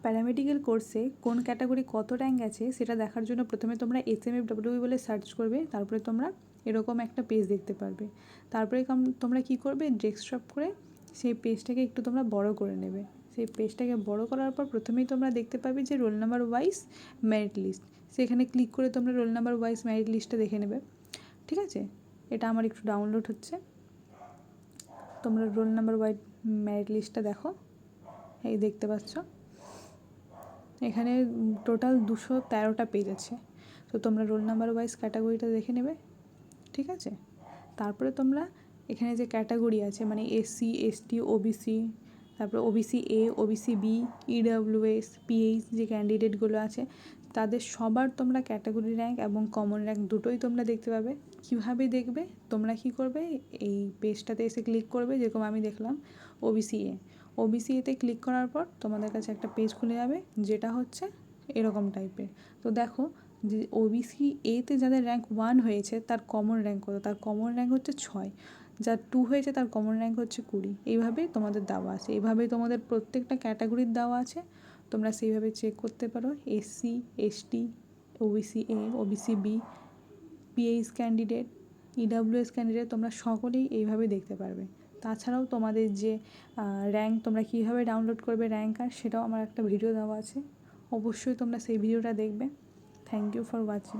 Paramedical কোর্সে কোন category কত র্যাঙ্ক আছে সেটা দেখার জন্য প্রথমে তোমরা SMFWE বলে সার্চ করবে, তারপরে তোমরা এরকম একটা পেজ দেখতে পারবে। তারপরে তোমরা কী করবে, ডেস্কটপ করে সেই পেজটাকে একটু তোমরা বড় করে নেবে। সেই পেজটাকে বড় করার পর প্রথমেই তোমরা দেখতে পাবে যে roll number wise merit list, সেখানে ক্লিক করে তোমরা রোল নাম্বার ওয়াইজ মেরিট লিস্টটা দেখে নেবে। ঠিক আছে, এটা আমার একটু ডাউনলোড হচ্ছে। তোমরা রোল নাম্বার ওয়াইজ মেরিট লিস্টটা দেখো, এই দেখতে পাচ্ছ এখানে টোটাল 213টা পেজ আছে। তো তোমরা রোল নাম্বার ওয়াইজ ক্যাটাগরিটা দেখে নেবে। ঠিক আছে, তারপরে তোমরা এখানে যে ক্যাটাগরি আছে মানে SC ST OBC, তারপরে OBC A OBC B EWS PH যে ক্যান্ডিডেটগুলো আছে তাদের সবার তোমরা ক্যাটাগরি র্যাঙ্ক এবং কমন র্যাঙ্ক দুটোই তোমরা দেখতে পাবে। কীভাবে দেখবে, তোমরা কী করবে, এই পেজটাতে এসে ক্লিক করবে, যেরকম আমি দেখলাম OBC এতে ক্লিক করার পর তোমাদের কাছে একটা পেজ খুলে যাবে যেটা হচ্ছে এরকম টাইপের। তো দেখো যে OBC এতে যাদের র্যাঙ্ক 1 হয়েছে তার কমন র্যাঙ্ক কত, তার কমন র্যাঙ্ক হচ্ছে 6, যার 2 হয়েছে তার কমন র্যাঙ্ক হচ্ছে 20। এইভাবেই তোমাদের দেওয়া আছে, এইভাবেই তোমাদের প্রত্যেকটা ক্যাটাগরির দেওয়া আছে, তোমরা সেইভাবে চেক করতে পারো। SC ST OBC A OBC B PH candidate EWS candidate তোমরা সকলেই এইভাবে দেখতে পারবে। তাছাড়াও তোমাদের যে র্যাঙ্ক তোমরা কীভাবে ডাউনলোড করবে র্যাঙ্কার, সেটাও আমার একটা ভিডিও দেওয়া আছে, অবশ্যই তোমরা সেই ভিডিওটা দেখবে। Thank you for watching.